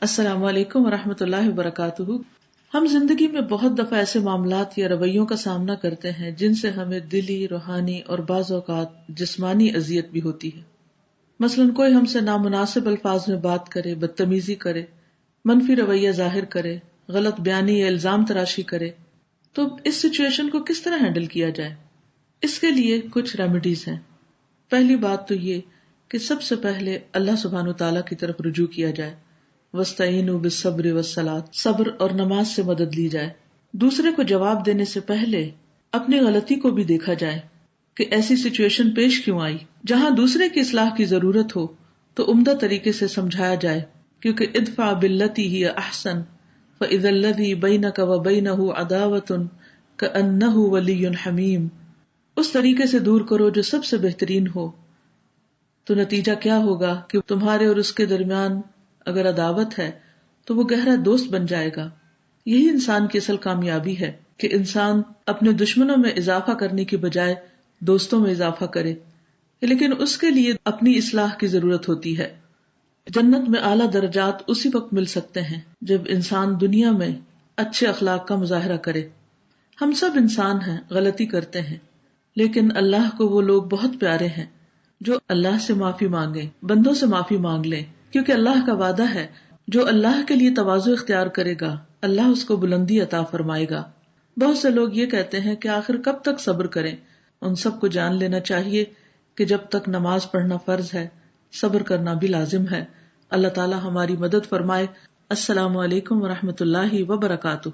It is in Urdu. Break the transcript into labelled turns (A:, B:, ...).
A: السلام علیکم ورحمۃ اللہ وبرکاتہ۔ ہم زندگی میں بہت دفعہ ایسے معاملات یا رویوں کا سامنا کرتے ہیں جن سے ہمیں دلی، روحانی اور بعض اوقات جسمانی اذیت بھی ہوتی ہے۔ مثلاً کوئی ہم سے نامناسب الفاظ میں بات کرے، بدتمیزی کرے، منفی رویہ ظاہر کرے، غلط بیانی یا الزام تراشی کرے، تو اس سچویشن کو کس طرح ہینڈل کیا جائے؟ اس کے لیے کچھ ریمیڈیز ہیں۔ پہلی بات تو یہ کہ سب سے پہلے اللہ سبحانہ وتعالیٰ کی طرف رجوع کیا جائے، وَاسْتَعِینُوا بِالصَّبْرِ وَالصَّلَاةِ، صبر اور نماز سے مدد لی جائے۔ دوسرے کو جواب دینے سے پہلے اپنی غلطی کو بھی دیکھا جائے کہ ایسی سچویشن پیش کیوں آئی۔ جہاں دوسرے کی اصلاح کی ضرورت ہو تو عمدہ طریقے سے سمجھایا جائے، کیونکہ ادفع باللتی ہی احسن فاذا الذی بینک وبینہ عداوۃ کأنہ ولی حمیم۔ اس طریقے سے دور کرو جو سب سے بہترین ہو، تو نتیجہ کیا ہوگا کہ تمہارے اور اس کے درمیان اگر عداوت ہے تو وہ گہرا دوست بن جائے گا۔ یہی انسان کی اصل کامیابی ہے کہ انسان اپنے دشمنوں میں اضافہ کرنے کی بجائے دوستوں میں اضافہ کرے، لیکن اس کے لیے اپنی اصلاح کی ضرورت ہوتی ہے۔ جنت میں اعلیٰ درجات اسی وقت مل سکتے ہیں جب انسان دنیا میں اچھے اخلاق کا مظاہرہ کرے۔ ہم سب انسان ہیں، غلطی کرتے ہیں، لیکن اللہ کو وہ لوگ بہت پیارے ہیں جو اللہ سے معافی مانگیں، بندوں سے معافی مانگ لیں، کیونکہ اللہ کا وعدہ ہے جو اللہ کے لیے تواضع اختیار کرے گا اللہ اس کو بلندی عطا فرمائے گا۔ بہت سے لوگ یہ کہتے ہیں کہ آخر کب تک صبر کریں؟ ان سب کو جان لینا چاہیے کہ جب تک نماز پڑھنا فرض ہے، صبر کرنا بھی لازم ہے۔ اللہ تعالی ہماری مدد فرمائے۔ السلام علیکم ورحمۃ اللہ وبرکاتہ۔